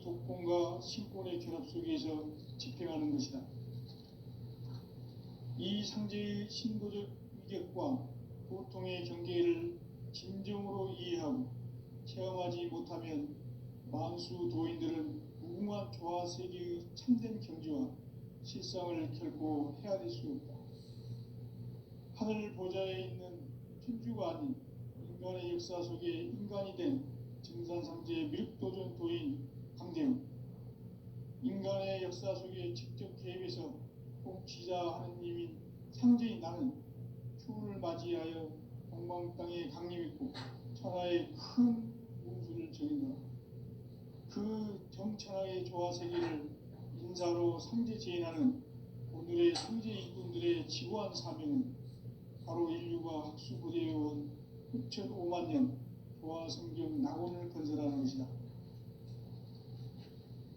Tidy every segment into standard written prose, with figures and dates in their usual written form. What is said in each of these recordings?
독권과 신권의 결합 속에서 집행하는 것이다. 이 상제의 신도적 위격과 고통의 경계를 진정으로 이해하고 체험하지 못하면 만수 도인들은 무궁한 조화세계의 참된 경지와 실상을 결코 헤아릴 수 없다. 하늘 보좌에 있는 천주가 아닌 인간의 역사 속에 인간이 된 증산상제의 미륵도전 도인 강대웅, 인간의 역사 속에 직접 개입해서 통치자 하느님인 상제인 나는 추운을 맞이하여 동방 땅에 강림했고 천하의 큰 운수를 정인노라. 그 정천하의 조화세계를 인사로 상제 제인하는 오늘의 상제 일꾼들의 지구한 사명은 바로 인류가 학수고대해온 흡천 5만 년 조화성경 낙원을 건설하는 것이다.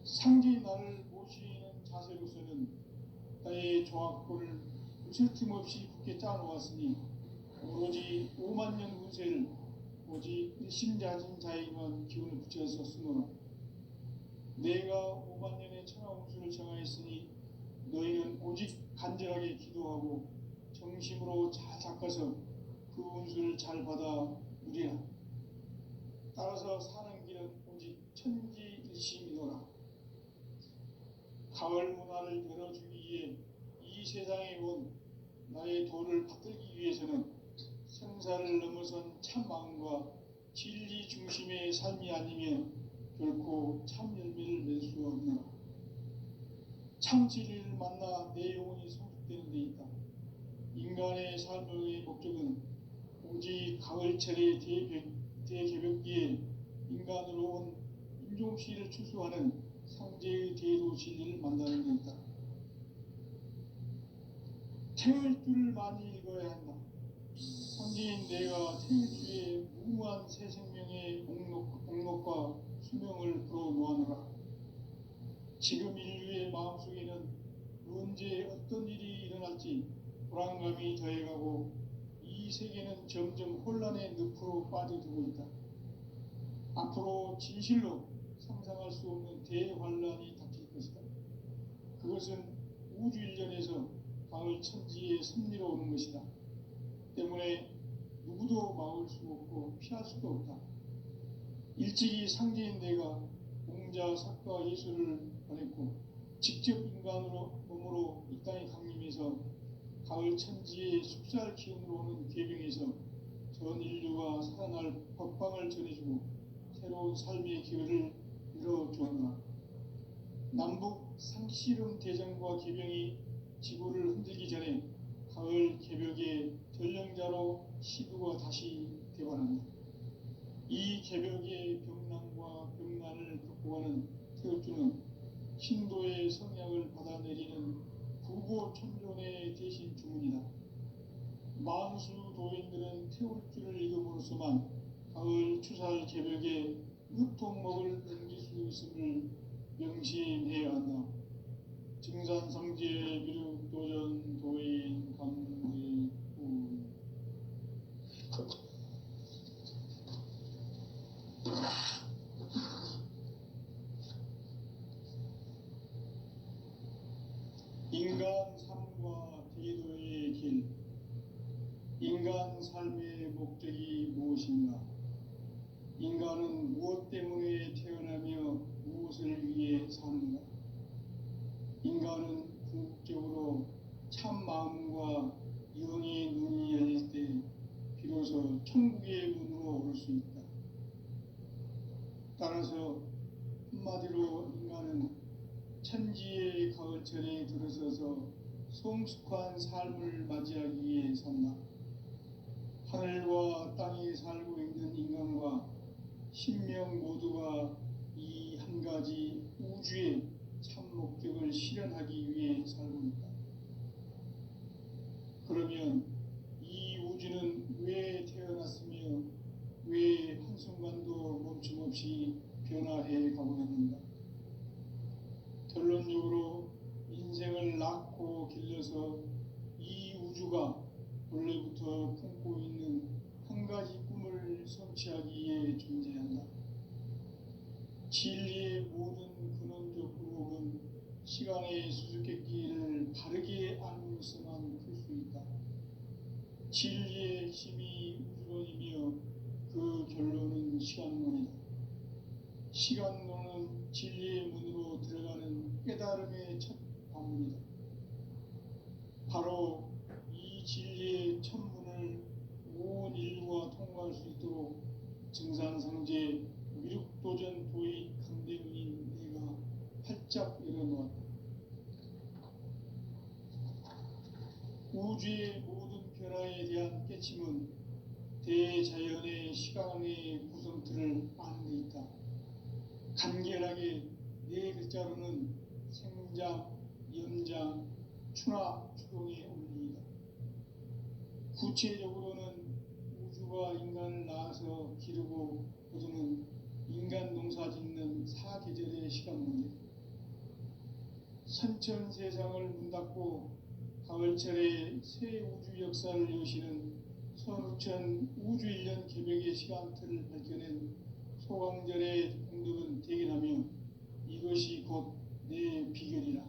상제의 나를 모시는 자세로서는 나의 조화권을 으슬틈 없이 굳게 짜놓았으니 오로지 5만 년 운세를 오직 일심자진 자에게만 기운을 붙여서 쓰노라. 내가 5만 년의 천하 운수를 정하였으니 너희는 오직 간절하게 기도하고 정심으로 잘 닦아서 그 운수를 잘 받아 누리라. 따라서 사는 길은 오직 천지일심이노라. 가을 문화를 열어주기 위해 이 세상에 온 나의 도를 받들기 위해서는 생사를 넘어선 참 마음과 진리 중심의 삶이 아니면 결코 참 열매를 맺을 수 없노라. 참 진리를 만나 내 영혼이 성숙되는 데 있다. 인간의 삶의 목적은 오직 가을철의 대개벽기에 인간으로 온 인종씨를 추수하는 상제의 대도 진리를 만나는 데 있다. 태울 줄을 많이 읽어야 한다. 상제인 내가 태울 주의 무궁한 새 생명의 공록과 수명을 불어놓아노라. 지금 인류의 마음속에는 언제 어떤 일이 일어날지 불안감이 더해가고 이 세계는 점점 혼란의 늪으로 빠져들고 있다. 앞으로 진실로 상상할 수 없는 대환란이 닥칠 것이다. 그것은 우주 일련에서 가을 천지의 섭리로 오는 것이다. 때문에 누구도 막을 수 없고 피할 수도 없다. 일찍이 상제인 내가 공자, 석가, 예수를 보냈고 직접 인간으로 몸으로 이 땅에 강림해서 가을 천지의 숲살 기운으로 오는 계병에서 전 인류가 살아날 법방을 전해주고 새로운 삶의 기회를 열어주었노라. 남북 상씨름 대전과 계병이 지구를 흔들기 전에 가을 개벽의 전령자로 시두가 다시 되관한다. 이 개벽의 병난과 병난을 극복하는 태극주는 신도의 성약을 받아내리는 부고천존의 대신 주문이다. 만수 도인들은 태울주를 읽음으로써만 가을 추살 개벽에 무통목을 넘길 수 있음을 명심해야 한다. 증산상제 미륵도전 도인 강대웅. 인간 삶과 대도의 길. 인간 삶의 목적이 무엇인가? 인간은 무엇 때문에 태어나며 무엇을 위해 사는가? 인간은 궁극적으로 참 마음과 영의 눈이 열릴 때 비로소 천국의 문으로 오를 수 있다. 따라서 한마디로 인간은 천지의 가을철에 들어서서 성숙한 삶을 맞이하기 위해 산다. 하늘과 땅에 살고 있는 인간과 신명 모두가 이 한 가지 우주의 참 목적을 실현하기 위해 살고 있다. 그러면 이 우주는 왜 태어났으며 왜 한순간도 멈춤없이 변화해 가고 있는가? 결론적으로 인생을 낳고 길러서 이 우주가 원래부터 품고 있는 한 가지 꿈을 성취하기 위해 존재한다. 진리의 모든 근원적 의혹은 시간의 수수께끼를 바르게 알고서만 풀 수 있다. 진리의 핵심이 우주론이며 그 결론은 시간론이다. 시간론은 진리의 문으로 들어가는 깨달음의 첫 관문이다. 바로 이 진리의 첫 문을 온 인류가 통과할 수 있도록 증산상제 미륵도전 도의 강대문인 내가 활짝 열어놓았다. 우주의 모든 변화에 대한 깨침은 대자연의 시간의 구성틀을 아는 데 있다. 간결하게 네 글자로는 생장, 연장, 추나 추동의 원리이다. 구체적으로는 우주가 인간을 낳아서 기르고 거두는 인간 농사 짓는 사계절의 시간문이다. 선천 세상을 문 닫고 가을철에 새 우주 역사를 여시는 선우천 우주 1년 개벽의 시간틀을 밝혀낸 소강절의 공덕은 대견하며 이것이 곧 내 비결이라.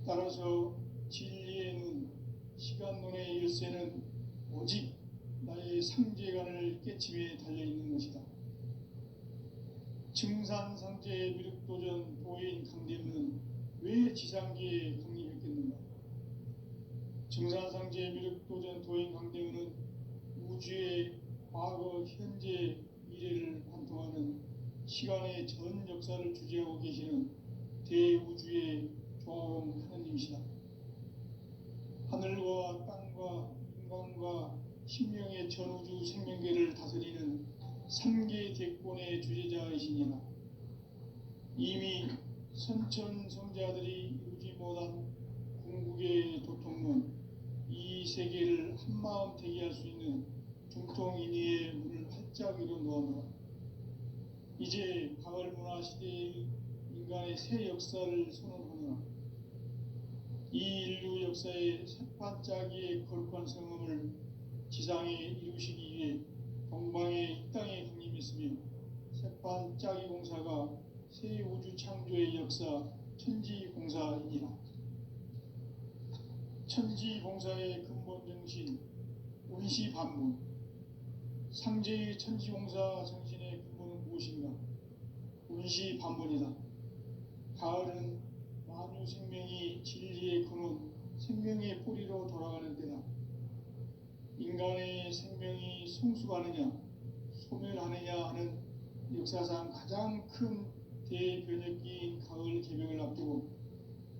따라서 진리의 눈, 시간론의 열쇠는 오직 나의 상제관을 깨침에 달려있는 것이다. 증산상제의 미륵도전 도인 강대문은 왜 지상계에 강림했겠는가? 증산상제의 미륵도전 도인 강대문은 우주의 과거, 현재, 미래를 관통하는 시간의 전 역사를 주재하고 계시는 대우주의 조화원 하느님이시다. 하늘과 땅과 인간과 신명의 전우주 생명계를 다스리는 3계 대권의 주재자이시니라. 이미 선천성자들이 이루지 못한 궁극의 도통론, 이 세계를 한마음 되게 할 수 있는 중통인의의 문을 활짝 열어놓았노라. 이제 가을문화 시대의 인간의 새 역사를 선언하노라. 이 인류 역사의 새반짝이의 거룩한 성음을 지상에 이루시기 위해 동방의 이 땅에 강림했으며 새반짝이 공사가 새 우주 창조의 역사 천지공사이니라. 천지공사의 근본 정신 운시반문, 상제의 천지공사 정신의 근본은 무엇인가? 운시반문이다. 가을은 만유 생명이 진리의 근원, 생명의 뿌리로 돌아가는 때다. 인간의 생명이 성숙하느냐, 소멸하느냐 하는 역사상 가장 큰 대변혁기인 가을 개벽을 앞두고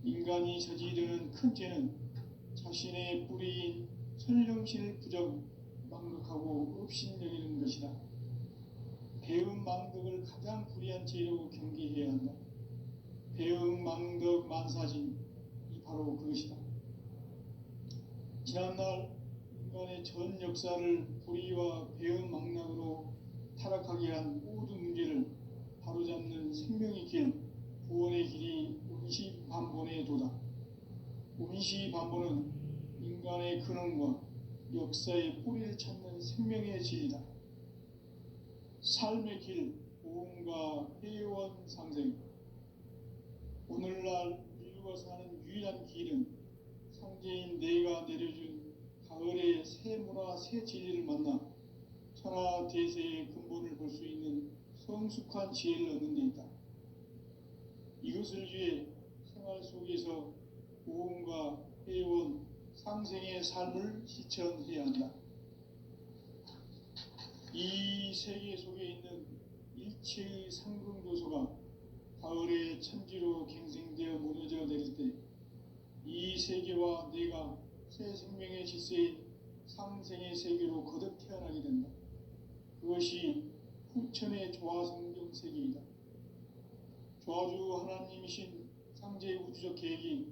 인간이 저지르는 큰 죄는 자신의 뿌리인 설령신을 부정, 망덕하고 업신여기는 것이다. 배음 망덕을 가장 불의한 죄로 경계해야 한다. 배음 망덕 만사진, 이 바로 그것이다. 지난날 인간의 전 역사를 불의와 배음 망락으로 타락하게 한 모든 문제를 바로잡는 생명의 길, 구원의 길이 운시반본의 도다. 운시반본은 인간의 근원과 역사의 뿌리를 찾는 생명의 진리다. 삶의 길, 보험과 회원 상생. 오늘날 인류가 사는 유일한 길은 상제인 내가 내려준 가을의 새 문화, 새 진리를 만나 천하 대세의 근본을 볼 수 있는 성숙한 지혜를 얻는 데 있다. 이것을 위해 생활 속에서 보험과 회원, 상생의 삶을 실천해야 한다. 이 세계 속에 있는 일체의 상승조소가 가을의 천지로 갱생되어 무너져 내릴 때 이 세계와 내가 새 생명의 질서인 상생의 세계로 거듭 태어나게 된다. 그것이 후천의 조화성경 세계이다. 조화주 하나님이신 상제의 우주적 계획이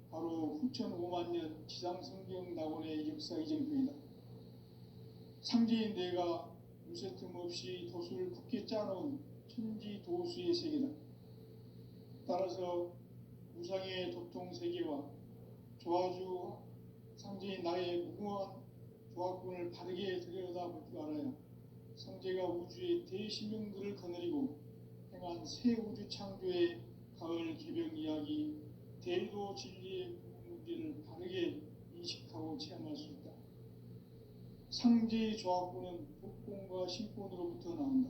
바로 후천 5만년 지상성경 낙원의 역사 이정표이다. 상제인 내가 무쇠 틈 없이 도수를 굳게 짜놓은 천지 도수의 세계다. 따라서 우상의 도통 세계와 조화주 상제인 나의 무궁한 조합군을 바르게 들여다볼 줄 알아야 상제가 우주의 대신명들을 거느리고 위한 새 우주 창조의 가을 개벽 이야기, 대도 진리의 문제를 바르게 인식하고 체험할 수 있다. 상제의 조합구는 복권과 신권으로부터 나온다.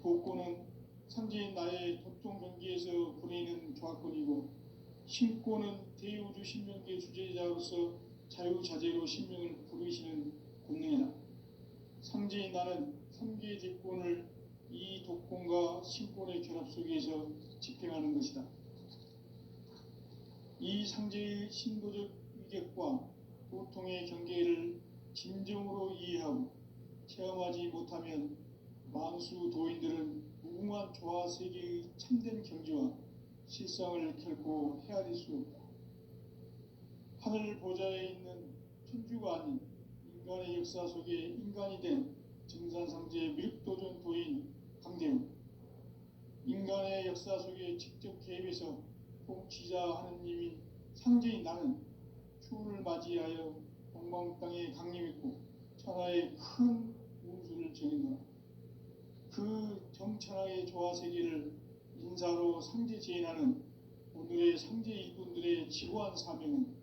복권은 상제인 나의 도통 경기에서 보내는 조합권이고, 신권은 대우주 신명계 주제자로서 자유자재로 신명을 부르시는 권능이다. 상제인 나는 3개의 직권을 이 독권과 신권의 결합 속에서 집행하는 것이다. 이 상제의 신도적 위격과 도통의 경계를 진정으로 이해하고 체험하지 못하면 만수 도인들은 무궁한 조화 세계의 참된 경지와 실상을 결코 헤아릴 수 없다. 하늘 보좌에 있는 천주가 아닌 인간의 역사 속에 인간이 된 증산상제의 밀도전 도인 강대우, 인간의 역사 속에 직접 개입해서 통치자 하느님인 상제인 나는 추운을 맞이하여 동방 땅에 강림했고 천하의 큰 운수를 정했노라. 그 정천하의 조화 세계를 인사로 상제 제인하는 오늘의 상제 일꾼들의 지고한 사명은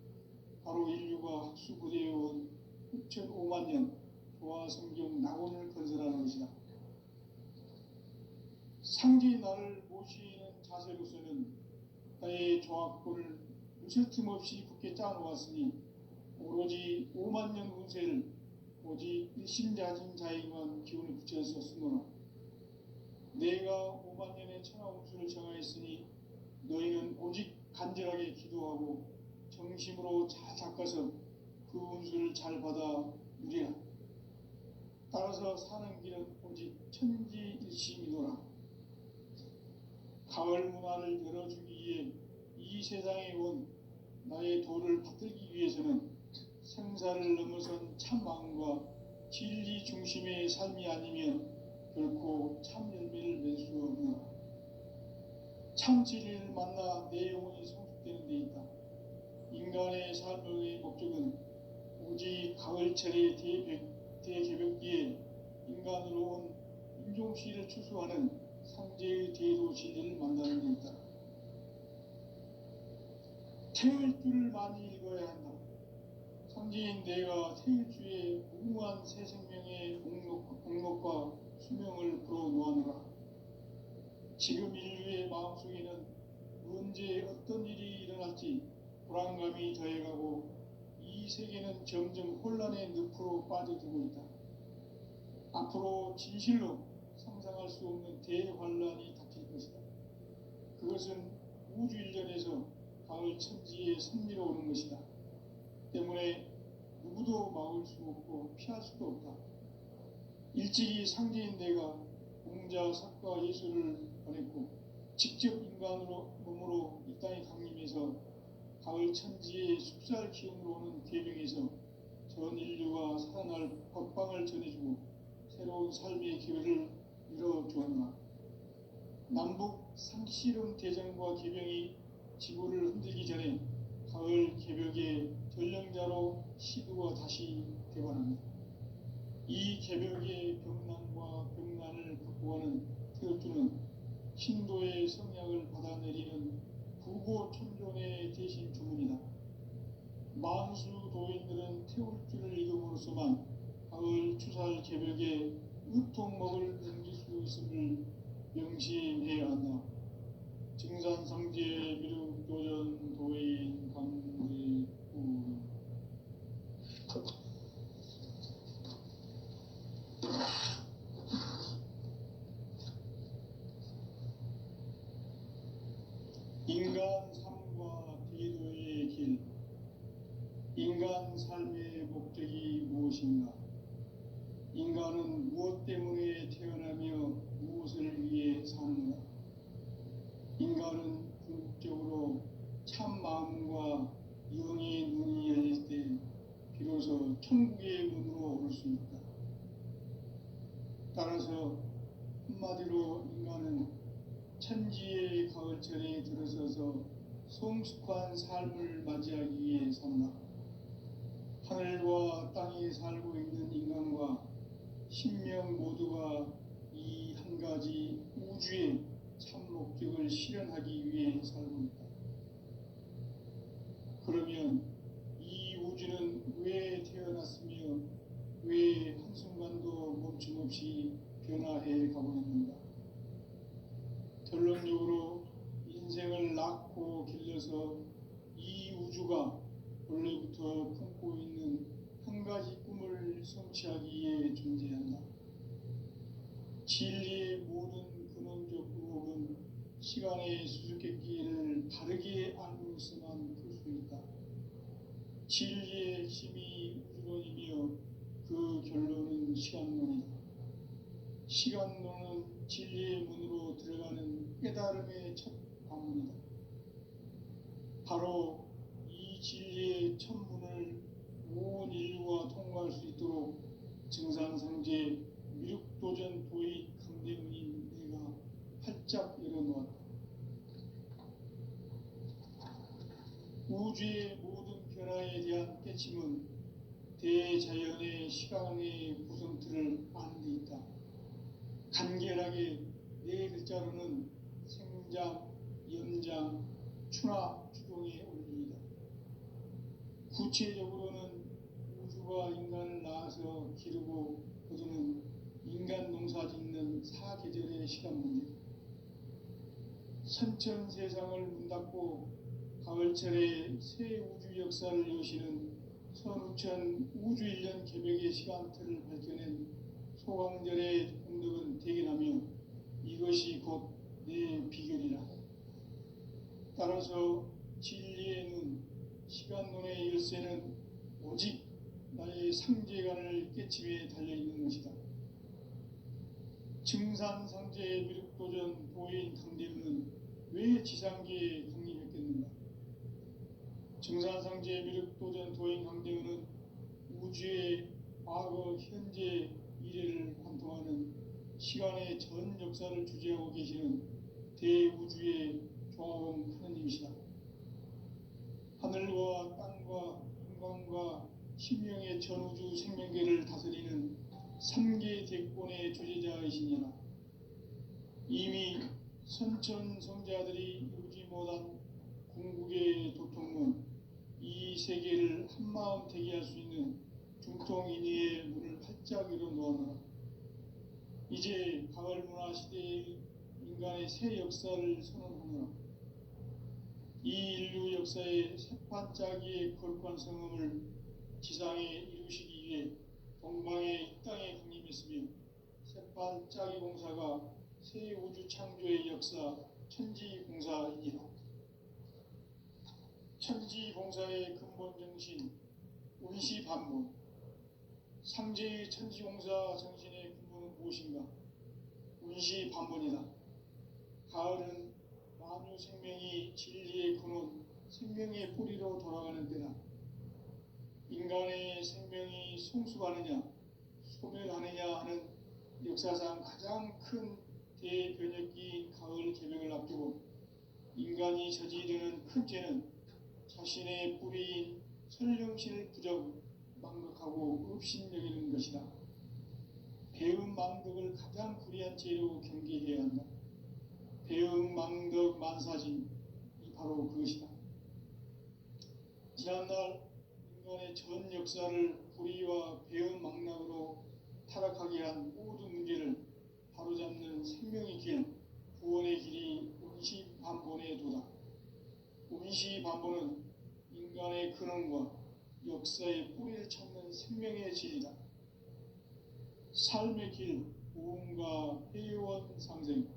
바로 인류가 학수고대해온 6,500만 년 조화 성경 낙원을 건설하는 것이다. 상제의 나를 모시는 자세로서는 나의 조합권을 무실 틈 없이 굳게 짜놓았으니 오로지 5만 년 운세를 오직 일심자진 자에게만 기운을 붙여서 쓰노라. 내가 5만 년의 천하 운수를 정하였으니 너희는 오직 간절하게 기도하고 정심으로 잘 닦아서 그 운수를 잘 받아 누리라. 따라서 사는 길은 오직 천지일심이노라. 가을 문화를 열어주기 위해 이 세상에 온 나의 도를 받들기 위해서는 생사를 넘어선 참 마음과 진리 중심의 삶이 아니면 결코 참 열매를 맺을 수 없노라. 참 진리를 만나 내 영혼이 성숙되는 데 있다. 인간의 삶의 목적은 오직 가을철의 대개벽기에 인간으로 온 인종씨를 추수하는 상제의 대도 진리를 만나는 데 있다. 태을 줄을 많이 읽어야 한다. 상제인 내가 태일주의 무궁한 새 생명의 목록과 수명을 불어놓아노라. 지금 인류의 마음속에는 언제 어떤 일이 일어날지 불안감이 더해가고 이 세계는 점점 혼란의 늪으로 빠져들고 있다. 앞으로 진실로 상상할 수 없는 대환란이 닥칠 것이다. 그것은 우주 일전에서 가을 천지에 선미로 오는 것이다. 때문에 누구도 막을 수 없고 피할 수도 없다. 일찍이 상제인 내가 공자, 석가, 예수를 보냈고 직접 인간으로 몸으로 이 땅에 강림해서 가을 천지의 숲살 기운으로 오는 계명에서 전 인류가 살아날 법방을 전해주고 새로운 삶의 기회를 열어주었나. 남북 상씨름 대전과 계명이 지구를 흔들기 전에 가을 개벽의 전령자로 시도가 다시 되관합니다. 이 개벽의 병난과 병난을 극복하는 태울주는 신도의 성약을 받아내리는 부고천존의 대신 주문이다. 만수 도인들은 태울주를 읽음으로써만 가을 추살 개벽에 의통목을 넘길 수 있음을 명심해야 한다. 증산상제 미륵도전 도인 강대구. 인간 삶과 대도의 길. 인간 삶의 목적이 무엇인가? 인간은 무엇 때문에 태어나며 무엇을 위해 사는가? 인간은 궁극적으로 참 마음과 영의 눈이 열릴 때 비로소 천국의 문으로 오를 수 있다. 따라서 한마디로 인간은 천지의 가을철에 들어서서 성숙한 삶을 맞이하기 위해 산다. 하늘과 땅에 살고 있는 인간과 신명 모두가 이 한 가지 우주의 목적을 실현하기 위해 살고 있다. 그러면 이 우주는 왜 태어났으며 왜 한순간도 멈춤없이 변화해 가고 있는가? 결론적으로 인생을 낳고 길러서 이 우주가 원래부터 품고 있는 한 가지 꿈을 성취하기 위해 존재한다. 진리의 모든 근원적 의혹은 시간의 수수께끼를 다르게 알고 있어만 풀 수 있다. 진리의 핵심이 우주론이며 그 결론은 시간론이다. 시간론은 진리의 문으로 들어가는 깨달음의 첫 관문이다. 바로 이 진리의 첫 문을 온 인류가 통과할 수 있도록 증산상제 미륵도전 도의 강대문인 내가 활짝 열어놓았다. 우주의 모든 변화에 대한 깨침은 대자연의 시간의 구성틀을 아는 데 있다. 간결하게 네 글자로는 생장, 연장, 추나 추동의 원리이다. 구체적으로는 우주가 인간을 낳아서 기르고 거두는 인간 농사 짓는 사계절의 시간 문제, 선천 세상을 문 닫고 가을철에 새 우주 역사를 여시는 선우천 우주 1년 개벽의 시간틀을 밝혀낸 소강절의 공덕은 대견하며 이것이 곧 내 비결이라. 따라서 진리의 눈, 시간론의 열쇠는 오직 나의 상제관을 깨침에 달려있는 것이다. 증산상제의 미륵도전 도인 강대문은 왜 지상계에 강림했겠는가? 증산상제의 미륵도전 도인 강대문은 우주의 과거, 현재, 미래를 관통하는 시간의 전 역사를 주재하고 계시는 대우주의 조화원 하느님이시다. 하늘과 땅과 인간과 신명의 전우주 생명계를 다스리는 3계 대권의 주재자이시니라. 이미 선천성자들이 이루지 못한 궁극의 도통문, 이 세계를 한마음 되게 할 수 있는 중통인의의 문을 활짝 열어놓아라. 이제 가을 문화 시대의 인간의 새 역사를 선언하노라. 이 인류 역사의 새반짝이의 거룩한 성음을 지상에 이루시기 위해 동방의 이 땅에 강림했으며 새반짝이 공사가 새 우주 창조의 역사 천지공사이니라. 천지공사의 근본 정신 운시반문, 상제의 천지공사 정신의 근본은 무엇인가? 운시반문이다. 가을은 만유 생명이 진리의 근원, 생명의 뿌리로 돌아가는 때다. 인간의 생명이 성숙하느냐, 소멸하느냐 하는 역사상 가장 큰 대변혁기인 가을 개벽을 앞두고 인간이 저지르는 큰 죄는 자신의 뿌리인 설령신을 부정, 망각하고 업신여기는 것이다. 배음 망덕을 가장 불의한 죄로 경계해야 한다. 배음 망덕 만사진이 바로 그것이다. 지난날 인간의 전 역사를 불의와 배음 망락으로 타락하게 한 모든 문제를 바로잡는 생명의 길, 구원의 길이 운시반본의 도다. 운시반본은 인간의 근원과 역사의 뿌리를 찾는 생명의 진리다. 삶의 길, 무언가 회원 상생.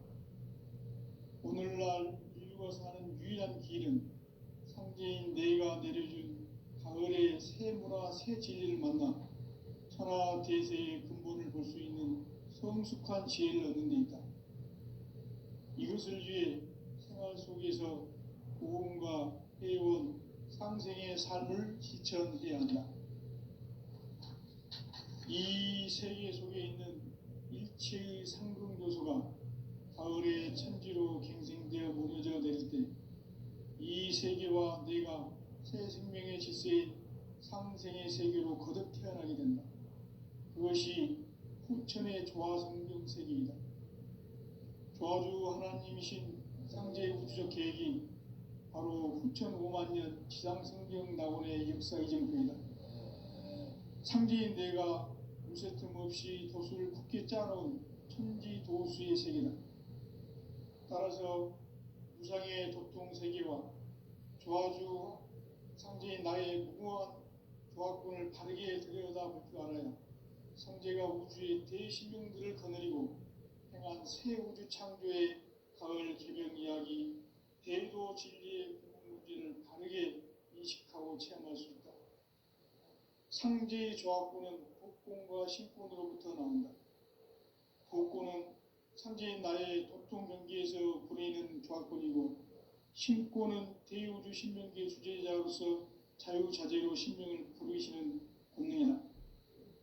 오늘날 인류가 사는 유일한 길은 상제인 내가 내려준 가을의 새 문화, 새 진리를 만나 천하 대세의 근본을 볼 수 있는 성숙한 지혜를 얻는 데 있다. 이것을 위해 생활 속에서 무언가 회원 상생의 삶을 실천해야 한다. 이 세계 속에 있는 일체의 상승 요소가 가을의 천지로 갱생되어 무너져 내릴 때 이 세계와 내가 새 생명의 질서인 상생의 세계로 거듭 태어나게 된다. 그것이 후천의 조화성경 세계이다. 조화주 하나님이신 상제의 우주적 계획이 바로 후천 5만 년 지상성경 낙원의 역사 이전표이다. 상제인 내가 무쇠틈 없이 도수를 굳게 짜놓은 천지도수의 세계다. 따라서 무상의 도통 세계와 조화주 상제인 나의 무궁한 조합군을 바르게 들여다볼 줄 알아야 상제가 우주의 대신명들을 거느리고 행한 새 우주 창조의 가을 개명 이야기, 대도 진리의 문제를 바르게 인식하고 체험할 수 있다. 상제의 조합군은 복권과 신권으로부터 나온다. 복권은 상제인 나의 도통 경기에서 부리는 조합권이고, 신권은 대우주 신명기의 주제자로서 자유자재로 신명을 부르시는 권능이다.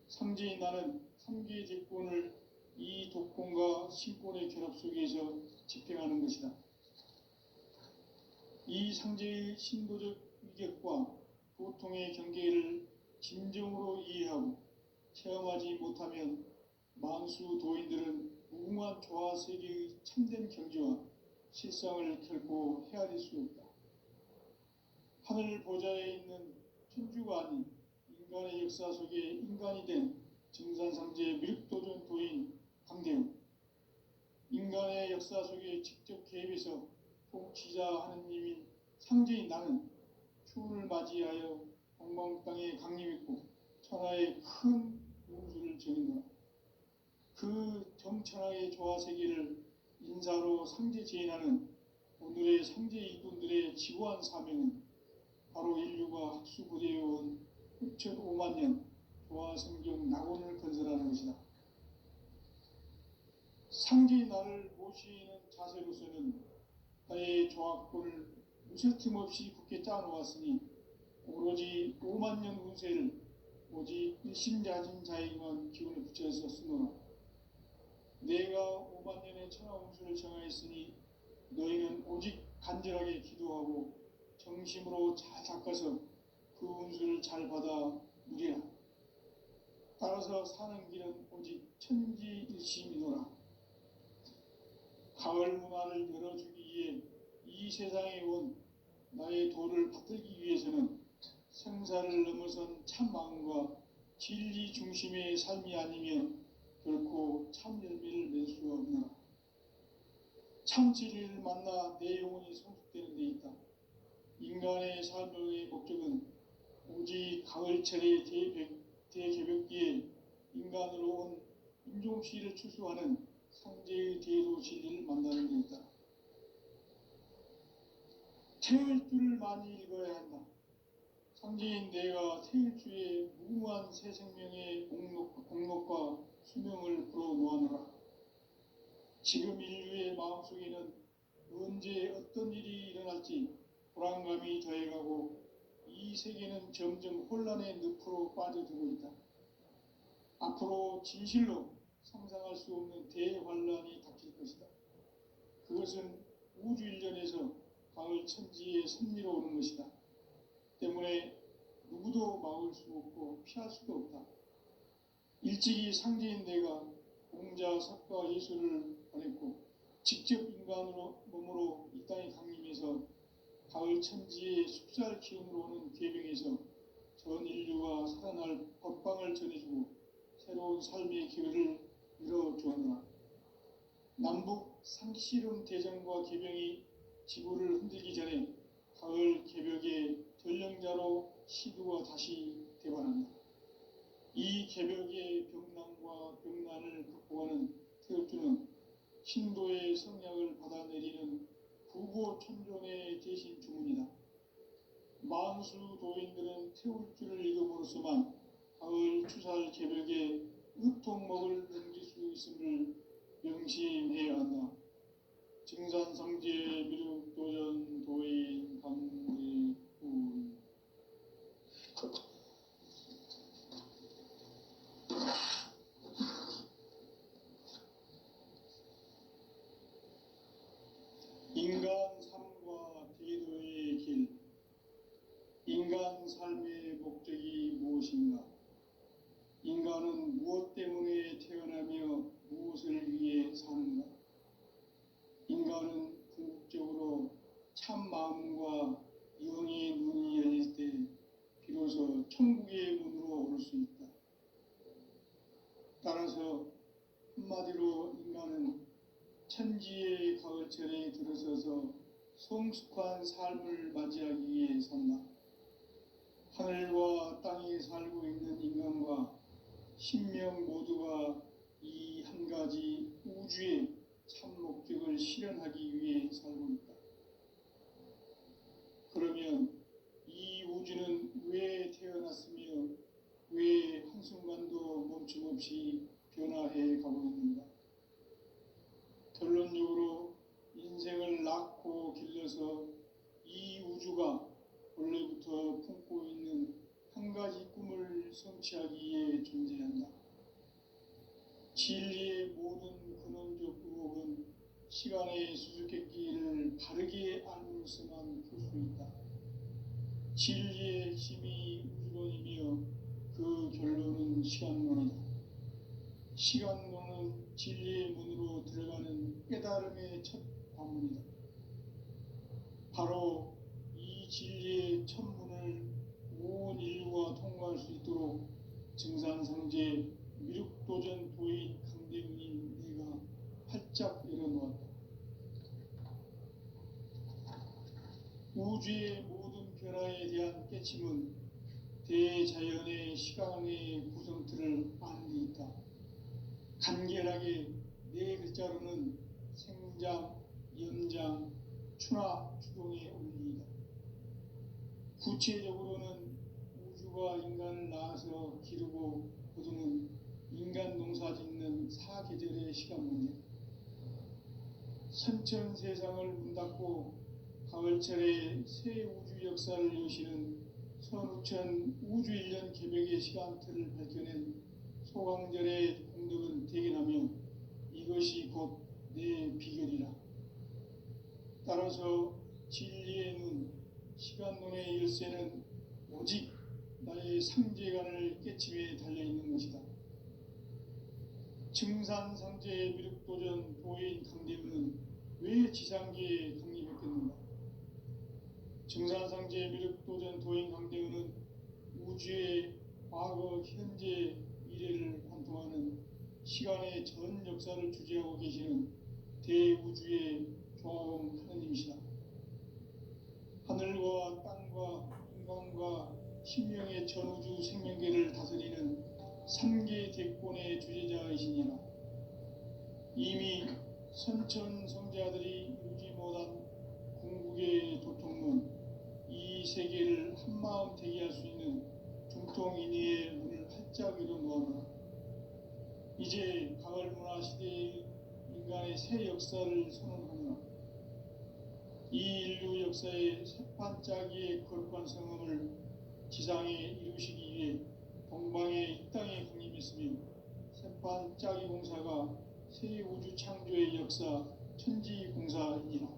상제인 나는 3개의 대권을 이 독권과 신권의 결합 속에서 집행하는 것이다. 이 상제의 신도적 위격과 보통의 경계를 진정으로 이해하고 체험하지 못하면 만수 도인들은 무궁한 조화 세계의 참된 경지와 실상을 결코 헤아릴 수 없다. 하늘 보좌에 있는 천주가 아닌 인간의 역사 속에 인간이 된 증산상제 미륵도전 도인 강대웅, 인간의 역사 속에 직접 개입해서 통치자 하느님인 상제인 나는 추운을 맞이하여 동방 땅에 강림했고 천하의 큰 운수를 정인노라. 그 정천하의 조화 세계를 인사로 상제 제인하는 오늘의 상제 일꾼들의 지구한 사명은 바로 인류가 학수부대해온 6,5만 년 조화 성경 낙원을 건설하는 것이다. 상제인 나를 모시는 자세로서는 나의 조합권을 무쇠틈 없이 굳게 짜놓았으니 오로지 5만 년 운세를 오직 일심자진 자에게만 기운을 붙여서 쓰노라. 내가 5만 년의 천하 운수를 정하였으니 너희는 오직 간절하게 기도하고 정심으로 잘 닦아서 그 운수를 잘 받아 누리라. 따라서 사는 길은 오직 천지일심이노라. 가을 문화를 열어주기 위해 이 세상에 온 나의 도를 받들기 위해서는 생사를 넘어선 참 마음과 진리 중심의 삶이 아니면 결코 참 열매를 맺을 수 없노라. 참 진리를 만나 내 영혼이 성숙되는 데 있다. 인간의 삶의 목적은 오직 가을철의 대개벽기에 인간으로 온 인종시를 추수하는 상제의 대도 진리를 만나는 데 있다. 태일주를 많이 읽어야 한다. 상제인 내가 태일주의 무궁한 새 생명의 공록과 수명을 불어놓아노라. 지금 인류의 마음속에는 언제 어떤 일이 일어날지 불안감이 더해가고 이 세계는 점점 혼란의 늪으로 빠져들고 있다. 앞으로 진실로 상상할 수 없는 대환란이 닥칠 것이다. 그것은 우주 일전에서 가을 천지의 섭리로 오는 것이다. 때문에 누구도 막을 수 없고 피할 수도 없다. 일찍이 상제인 내가 공자, 석가, 예수를 보냈고 직접 인간으로 몸으로 이 땅에 강림해서 가을 천지의 숙살 기운으로 오는 계명에서 전 인류가 살아날 법방을 전해주고 새로운 삶의 기회를 열어주었노라. 남북 상씨름 대전과 개병이 지구를 흔들기 전에 가을 개벽의 전령자로 시두가 다시 대반한다. 이 개벽의 병난과 병난을 극복하는 태엽주는 신도의 성약을 받아내리는 부고천존의 대신 주문이다. 만수 도인들은 태울주를 읽음으로써만 가을 추살 개벽에 의통목을 넘길 수 있음을 명심해야 한다. 증산성제 미륵도전 도인 강대훈. 인간 삶과 대도의 길. 인간 삶의 목적이 무엇인가? 인간은 무엇 때문에 태어나며 무엇을 위해 사는가? 인간은 궁극적으로 천지의 가을철에 들어서서 성숙한 삶을 맞이하기 위해 산다. 하늘과 땅에 살고 있는 인간과 신명 모두가 이 한 가지 우주의 참 목적을 실현하기 위해 살고 있다. 그러면 이 우주는 왜 태어났으며 왜 한순간도 멈춤없이 변화해 가고 있는가? 결론적으로 인생을 낳고 길러서 이 우주가 원래부터 품고 있는 한 가지 꿈을 성취하기 위해 존재한다. 진리의 모든 근원적 의혹은 시간의 수수께끼를 바르게 알므로서만 풀 수 있다. 진리의 핵심이 우주론이며 그 결론은 시간론이다. 시간론은 진리의 문으로 들어가는 깨달음의 첫 관문이다. 바로 이 진리의 첫 문을 온 인류가 통과할 수 있도록 증산상제 미륵도전 도인 강대훈인 내가 활짝 열어놓았다. 우주의 모든 변화에 대한 깨침은 대자연의 시간의 구성틀을 아는 데 있다. 간결하게 네 글자로는 생장, 연장, 추나 추동의 원리이다. 구체적으로는 우주가 인간을 낳아서 기르고 거두는 인간 농사 짓는 사계절의 시간 문제, 선천 세상을 문 닫고 가을철에 새 우주 역사를 여시는 선우천 우주 1년 개벽의 시간틀을 밝혀낸 소강절의 공덕은 대견하며 이것이 곧 내 비결이라. 따라서 진리의 눈, 시간론의 열쇠는 오직 나의 상제관을 깨침에 달려있는 것이다. 증산상제의 미륵도전 도인 강대훈은 왜 지상계에 강림했겠는가? 증산상제의 미륵도전 도인 강대훈은 우주의 과거, 현재, 미래를 관통하는 시간의 전 역사를 주재하고 계시는 대우주의 조화원 하느님이시다. 하늘과 땅과 인간과 신명의 전우주 생명계를 다스리는 3계 대권의 주제자이시니라. 이미 선천성자들이 이루지 못한 궁극의 도통문, 이 세계를 한마음 되게 할 수 있는 중통인의의 문을 활짝 열어놓아라. 이제 가을 문화 시대의 인간의 새 역사를 선언하노라. 이 인류 역사의 새반짝이의 거룩한 성음을 지상에 이루시기 위해 동방의 이 땅에 강림했으며 새반짝이 공사가 새 우주 창조의 역사 천지공사이니라.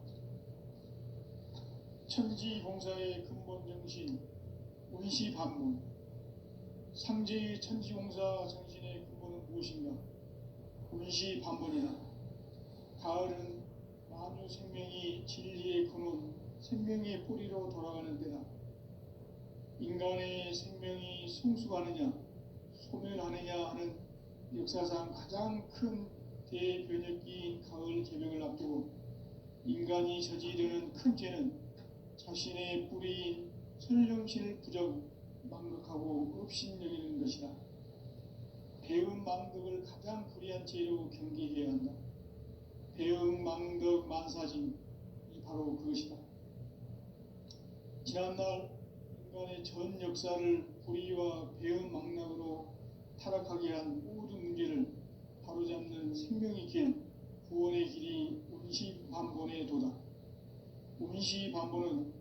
천지공사의 근본 정신 운시반문, 상제의 천지공사 정신의 근본은 무엇인가? 운시반문이다. 가을은 만유 생명이 진리의 근원, 생명의 뿌리로 돌아가는 데다. 인간의 생명이 성숙하느냐, 소멸하느냐 하는 역사상 가장 큰 대변혁기인 가을 개벽을 앞두고 인간이 저지르는 큰 죄는 자신의 뿌리인 설령신을 망각하고 업신여기는 것이다. 배음 망덕을 가장 불의한 죄로 경계해야 한다. 배음 망덕 만사짐이 바로 그것이다. 지난날 인간의 전 역사를 불의와 배음 망락으로 타락하게 한 모든 문제를 바로잡는 생명의 길, 구원의 길이 운시반본의 도다. 운시반본은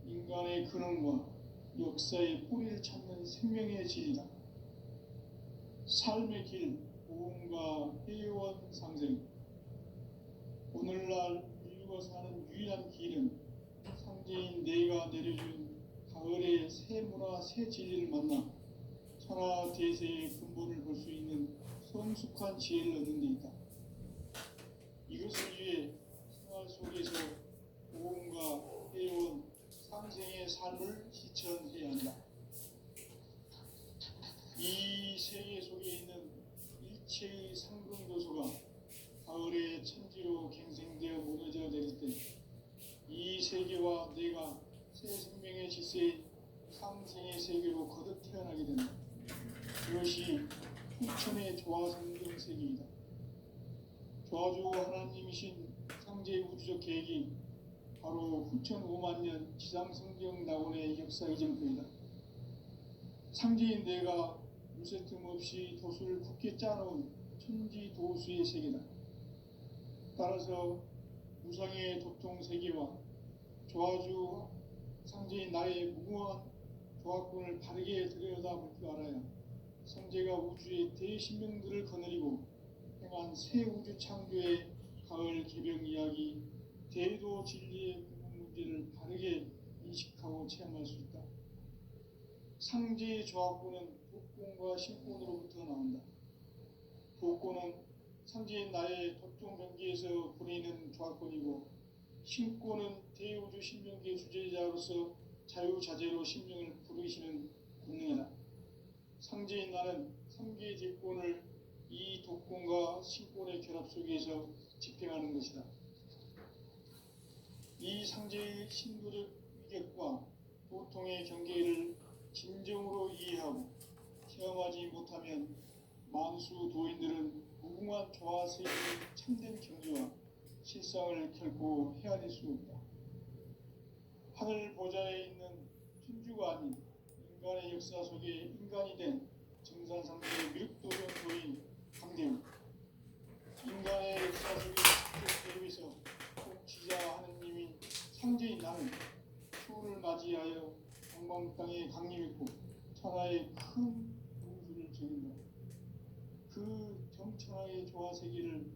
인간의 근원과 역사의 뿌리를 찾는 생명의 진리다. 삶의 길, 보험과 회원 상생. 오늘날 인류가 사는 유일한 길은 상제인 내가 내려준 가을의 새 문화, 새 진리를 만나 천하 대세의 근본을 볼 수 있는 성숙한 지혜를 얻는 데 있다. 이것을 위해 생활 속에서 보험과 회원, 상생의 삶을 실천해야 한다. 이 세계 속에 있는 일체의 상승도소가 가을의 천지로 갱생 하게 된다. 그것이 후천의 조화성경세계이다. 조화주 하나님이신 상제의 우주적 계획이 바로 후천 5만 년 지상성경 낙원의 역사의 정표이다. 상제인 내가 무쇠 틈 없이 도수를 굳게 짜놓은 천지 도수의 세계다. 따라서 무상의 도통 세계와 조화주 상제인 나의 무궁한 조화권을 바르게 들여다볼 줄 알아야 상제가 우주의 대신명들을 거느리고 행한 새 우주 창조의 가을 개병 이야기, 대도 진리의 궁극 문제를 바르게 인식하고 체험할 수 있다. 상제의 조화권은 도권과 신권으로부터 나온다. 도권은 상제인 나의 도통 경계에서 보내는 조화권이고, 신권은 대우주 신명계 주제자로서 자유자재로 신명을 부르시는 권능이다. 상제인 나는 삼계의 제권을 이 도권과 신권의 결합 속에서 집행하는 것이다. 이 상제의 신도적 위격과 도통의 경계를 진정으로 이해하고 체험하지 못하면 만수 도인들은 무궁한 조화세계의 참된 경지와 실상을 결코 헤아릴 수 없다. 하늘 보좌에 있는 천주가 아닌 인간의 역사 속에 인간이 된 정산상제의 미륵도전 도인 강대우, 인간의 역사 속에 직접 대우해서 통치자 하느님인 상제인 나는 추후를 맞이하여 동방 땅에 강림했고 천하의 큰 공수를 적인다. 그 정천하의 조화세계를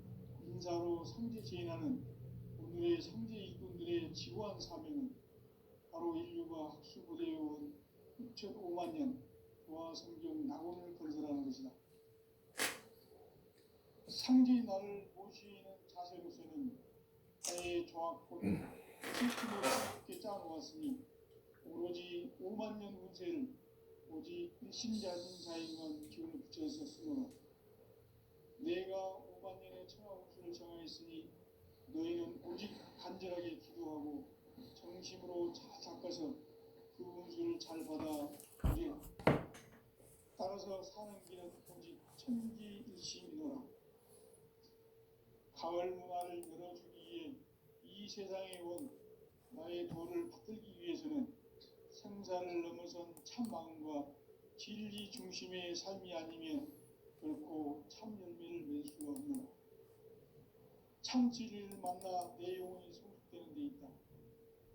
인사로 상제 제인하는 오늘의 상제 일꾼들의 지구한 사명은 바로 인류가 학수고대해온 6,5만 년 조화성경 낙원을 건설하는 것이다. 상제의 나를 모시는 자세로서는 나의 조화권을 실수로 새롭게 짜놓았으니 오로지 5만 년 운세를 오직 일심작은 자에게만 기운을 붙여서 쓰노라. 내가 5만 년의 천하 운수를 정하였으니 너희는 오직 간절하게 기도하고 정심으로 잘 닦아서 그 운수를 잘 받아 누리라. 따라서 사는 길은 오직 천지일심이노라. 가을 문화를 열어주기 위해 이 세상에 온 나의 도를 받들기 위해서는 생사를 넘어선 참 마음과 진리 중심의 삶이 아니면 결코 참 열매를 맺을 수가 없노라. 참 진리를 만나 내 영혼이 성숙되는 데 있다.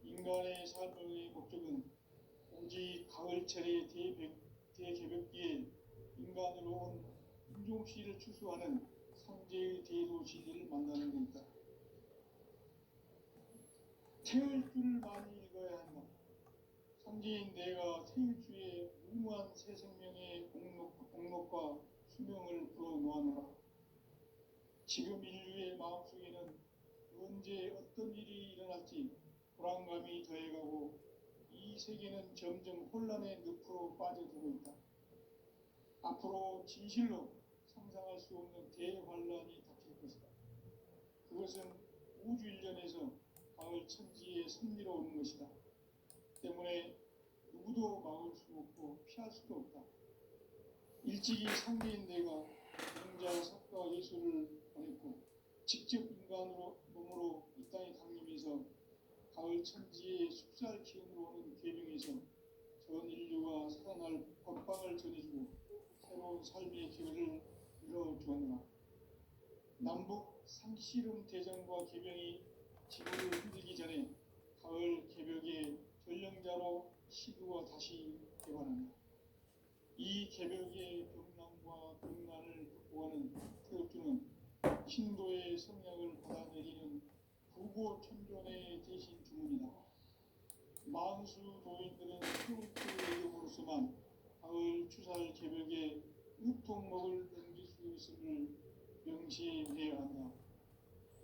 인간의 삶의 목적은 오직 가을철의 대개벽기에 인간으로 온 인종씨를 추수하는 상제의 대도 진리를 만나는 데 있다. 태을주를 많이 읽어야 한다. 상제인 내가 태을주의 무모한 새 생명의 공록과 수명을 불어놓아노라. 지금 인류의 마음속에는 언제 어떤 일이 일어날지 불안감이 더해가고 이 세계는 점점 혼란의 늪으로 빠져들고 있다. 앞으로 진실로 상상할 수 없는 대환란이 닥칠 것이다. 그것은 우주 일련에서 가을 천지의 섭리로 오는 것이다. 때문에 누구도 막을 수 없고 피할 수도 없다. 일찍이 상제인 내가 영자 석가 예수를 보냈고 직접 인간으로 몸으로 이 땅에 강림해서 가을 천지의 숲살 기운으로 오는 계명에서 전 인류가 살아날 법방을 전해주고 새로운 삶의 기회를 이뤄주었노라. 남북 상씨름 대전과 계명이 지구를 흔들기 전에 가을 개벽의 전령자로 시두가 다시 개관한다. 이 개벽의 병난과 병난을 극복하는 태극주는 신도의 성향을 받아내리는 부고천존의 대신 주문이다. 만수 도인들은 태극주의 이름으로서만 가을 추살 개벽에 우통목을 넘길 수 있음을 명시해야 한다.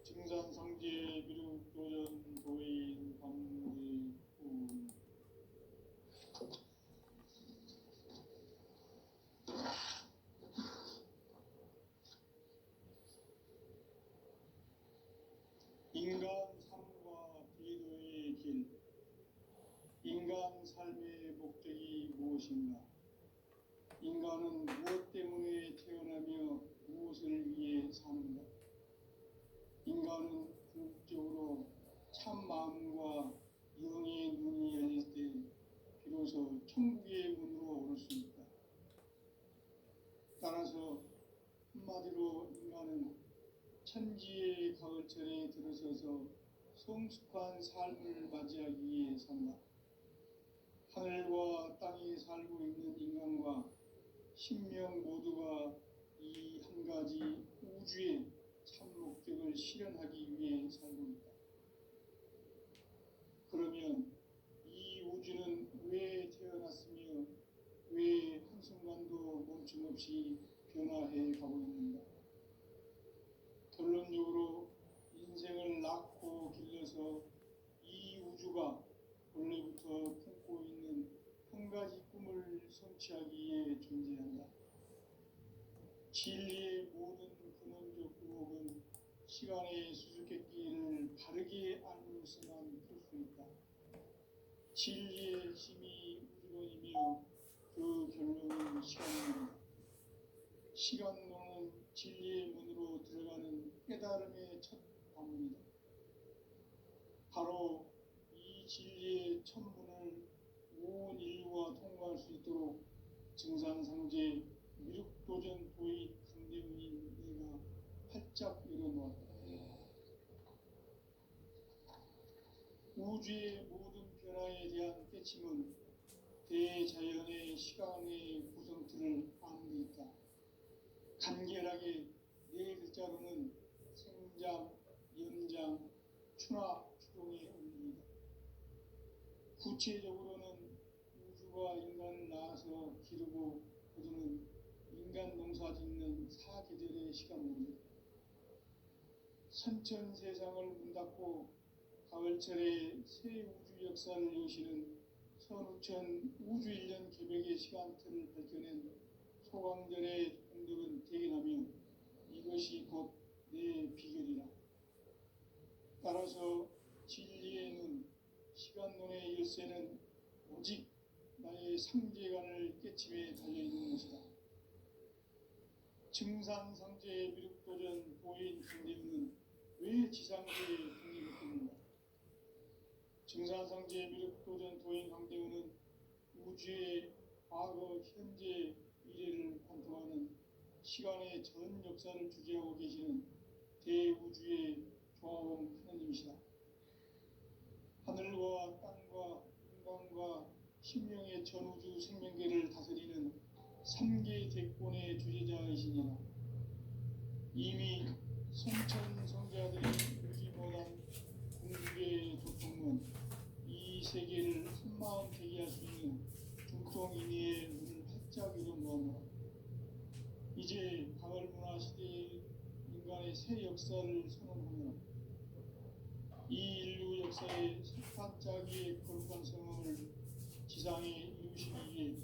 증산상제 미륵도전 도인 강대훈. 인간 삶과 기도의 길. 인간 삶의 목적이 무엇인가? 인간은 무엇 때문에 태어나며 무엇을 위해 사는가? 인간은 궁극적으로 참 마음과 영의 눈이 열릴 때 비로소 천국의 문으로 오를 수 있다. 따라서 한마디로 인간은 천지의 가을철에 들어서서 성숙한 삶을 맞이하기 위해 산다. 하늘과 땅에 살고 있는 인간과 신명 모두가 이 한 가지 우주의 참 목적을 실현하기 위해 살고 있다. 그러면 이 우주는 왜 태어났으며 왜 한순간도 멈춤없이 변화해 가고 있는가? 결론적으로 인생을 낳고 길러서 이 우주가 원래부터 품고 있는 한 가지 꿈을 성취하기 위해 존재한다. 진리의 모든 근원적 의혹은 시간의 수수께끼를 바르게 알므로서만 풀 수 있다. 진리의 힘이 우주론이며 그 결론은 시간론이다. 시간론은 진리의 문으로 들어가는 깨달음의 첫 관문이다. 바로 이 진리의 첫 문을 온 인류가 통과할 수 있도록 증산상제 미륵도전 도의 강대문인 내가 활짝 열어놓았다. 우주의 모든 변화에 대한 깨침은 대자연의 시간의 구성틀을 아는 데 있다. 간결하게 네 글자로는 생장, 연장, 추나 추동의 원리이다. 구체적으로는 우주가 인간을 낳아서 기르고 거두는 인간 농사 짓는 사계절의 시간 문제다. 선천 세상을 문 닫고 가을철에 새 우주 역사를 여시는 선우천 우주 1년 계획의 시간틀을 밝혀낸 소강절의 공덕은 대견하며 이것이 곧 내 비결이라. 따라서 진리의 눈, 시간론의 열쇠는 오직 나의 상제관을 깨침에 달려있는 것이다. 증산상제의 미륵도전 도인 강대문은 왜 지상계에 독립했는가? 증산상제의 미륵도전 도인 강대문은 우주의 과거, 현재, 미래를 관통하는 시간의 전 역사를 주재하고 계시는 대우주의 조화원 하느님이시다. 하늘과 땅과 인간과 신명의 전우주 생명계를 다스리는 3개 대권의 주제자이시니라. 이미 성천 성자들이 누리지 못한 궁극의 조통은 이 세계를 한마음 되게 할 수 있는 중통인의의 문을 활짝 열어놓으므로 이제 가을문화 시대의 인간의 새 역사를 선언하며 이 인류 역사의 석판짜기의 거룩한 성음을 지상에 이루시기 위해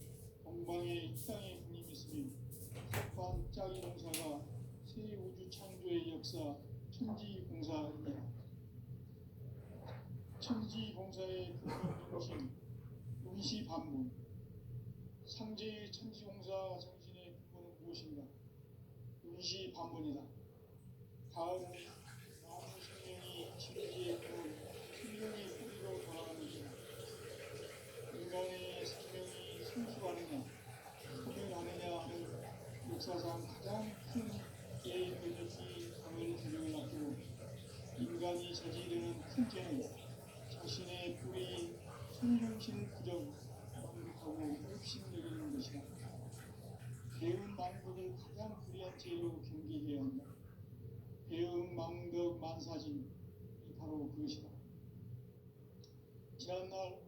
동방의 이 땅에 군림했으며 석판짜기 공사가 새 우주 창조의 역사 천지공사이다. 천지공사의 근본 정신 운시반문. 상제의 천지공사 정신의 근본은 무엇인가? 운시반문이다. 가을은 나무 생명이 진리의 근원, 생명의 뿌리로 돌아가는 것이다. 인간의 생명이 성숙하느냐, 소멸하느냐 하는 역사상 가장 큰 예의 권력이 강을 균형을 놔두고 인간이 저지르는 큰 죄는 자신의 뿌리인 성령신을 부정, 망극하고 흡신여기는 것이다. 배은 망덕을 가장 불의한 죄로 경계해야 한다. 배은 망덕 만사짐이 바로 그것이다. 지난날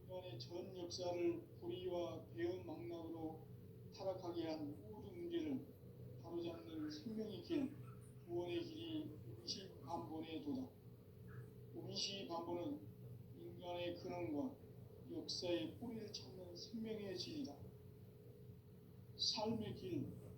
인간의 전 역사를 불의와 배은 망락으로 타락하게 한 모든 문제를 바로잡는 생명의 길, 구원의 길이 운시반본의 도다. 운시반본은 인간의 근원과 역사의 뿌리를 찾는 생명의 진리다. 삶의 길,